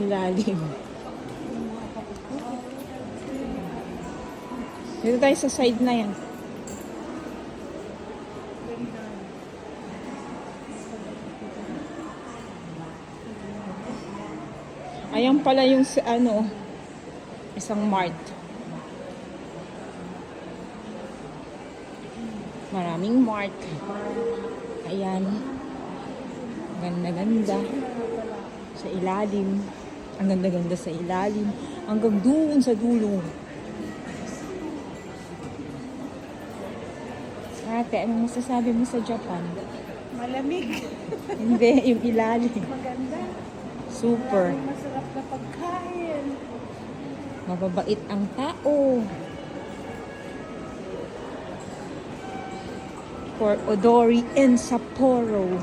Ilalim. Dito tayo sa side na yan. Ayan pala yung ano, isang mart. Maraming mart. Ayan. Ganda-ganda. Sa ilalim. Ang ganda-ganda sa ilalim. Hanggang doon sa dulo. Ate, anong masasabi mo sa Japan? Malamig. Hindi, yung ilalim. Maganda. Super. Masarap na pagkain. Mababait ang tao. For Odori and Sapporo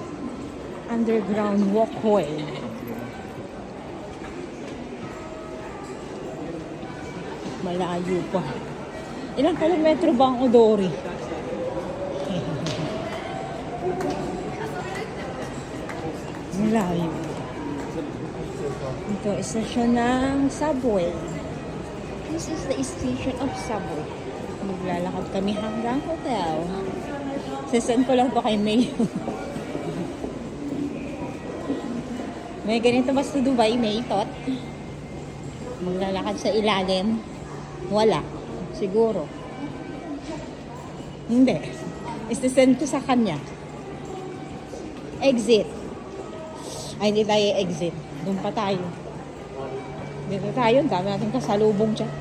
Underground Walkway. Malayo pa. Ilang kilometro ba ang Odori? Malayo. Ito, istasyon ng subway. This is the station of subway. Maglalakad kami hanggang hotel. Sasend ko lang to kay May. May ganito ba sa Dubai, May? Tot? Maglalakad sa ilalim? Wala. Siguro. Hindi. Isasend ko sa kanya. Exit. Ay, hindi tayo exit. Doon pa tayo. Dito tayo. Dami natin kasalubong dyan.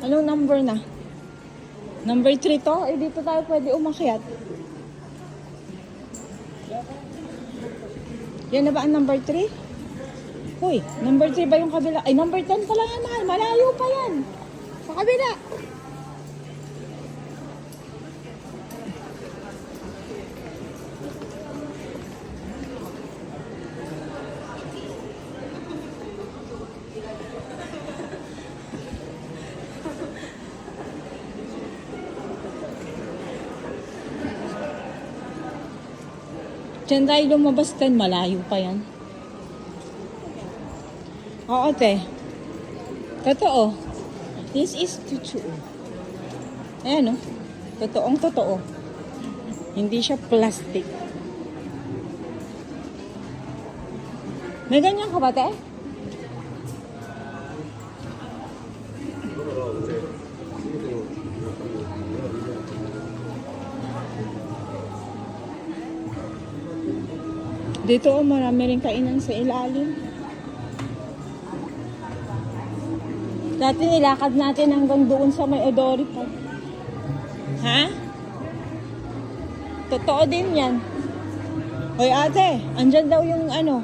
Anong number na? Number 3 to? Eh, dito tayo pwede umakyat. Yan na ba ang number 3? Hoy, number 3 ba yung kabila? Ay, number 10 pa lang yan, mahal. Malayo pa yan. Sa kabila. Diyan tayo lumabas 10, malayo pa yan. Oo, te. Totoo. This is totoo. Ayan, no? Totoong totoo. Hindi siya plastic. May ganyan ka ba, te? Dito, marami rin kainan sa ilalim. Dati nilakad natin hanggang doon sa may Odori pa. Ha? Totoo din yan. Hoy ate, andyan daw yung ano,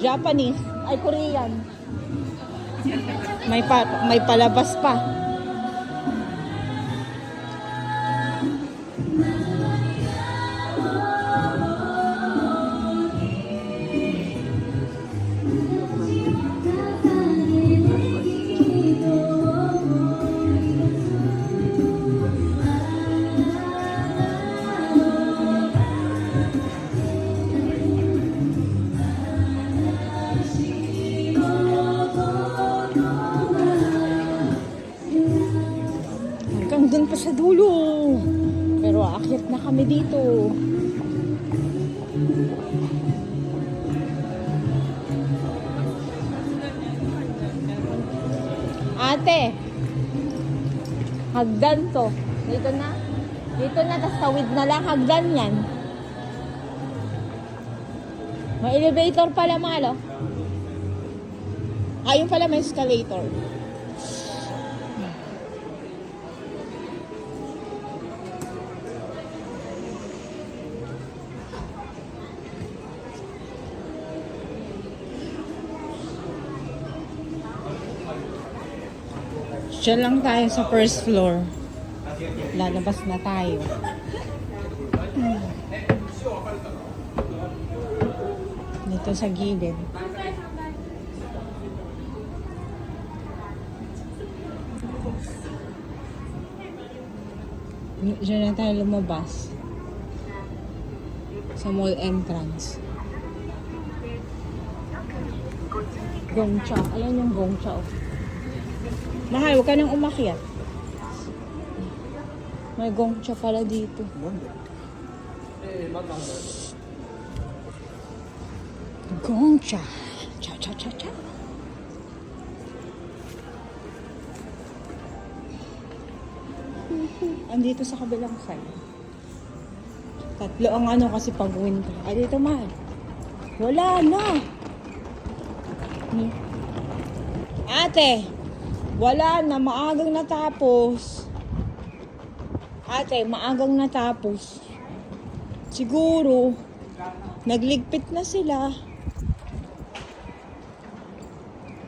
Japanese, ay Korean. May palabas pa. Doon pa sa dulo. Pero aakyat na kami dito. Ate, hagdan to. Dito na. Dito na, tas tawid na lang. Hagdan yan. May elevator pala, malo. Ayun pala, may escalator. Diyan lang tayo sa first floor. Lalabas na tayo. Dito sa gilid. Diyan na tayo lumabas. Sa mall entrance. Gongcha. Ayan yung Gongcha. Oh. Mahal, huwag ka nang umakyat. May Gongcha pala dito. Gongcha. Cha cha cha cha. Andito sa kabilang side. Tatlo ang ano kasi pag winter. Ay, dito mahal. Wala na. Ate, wala na. Maagang natapos. Ate, maagang natapos. Siguro, nagligpit na sila.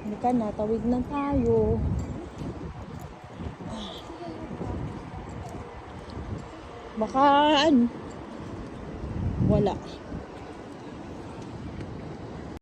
Halika na, tawid na tayo. Baka, ano, wala.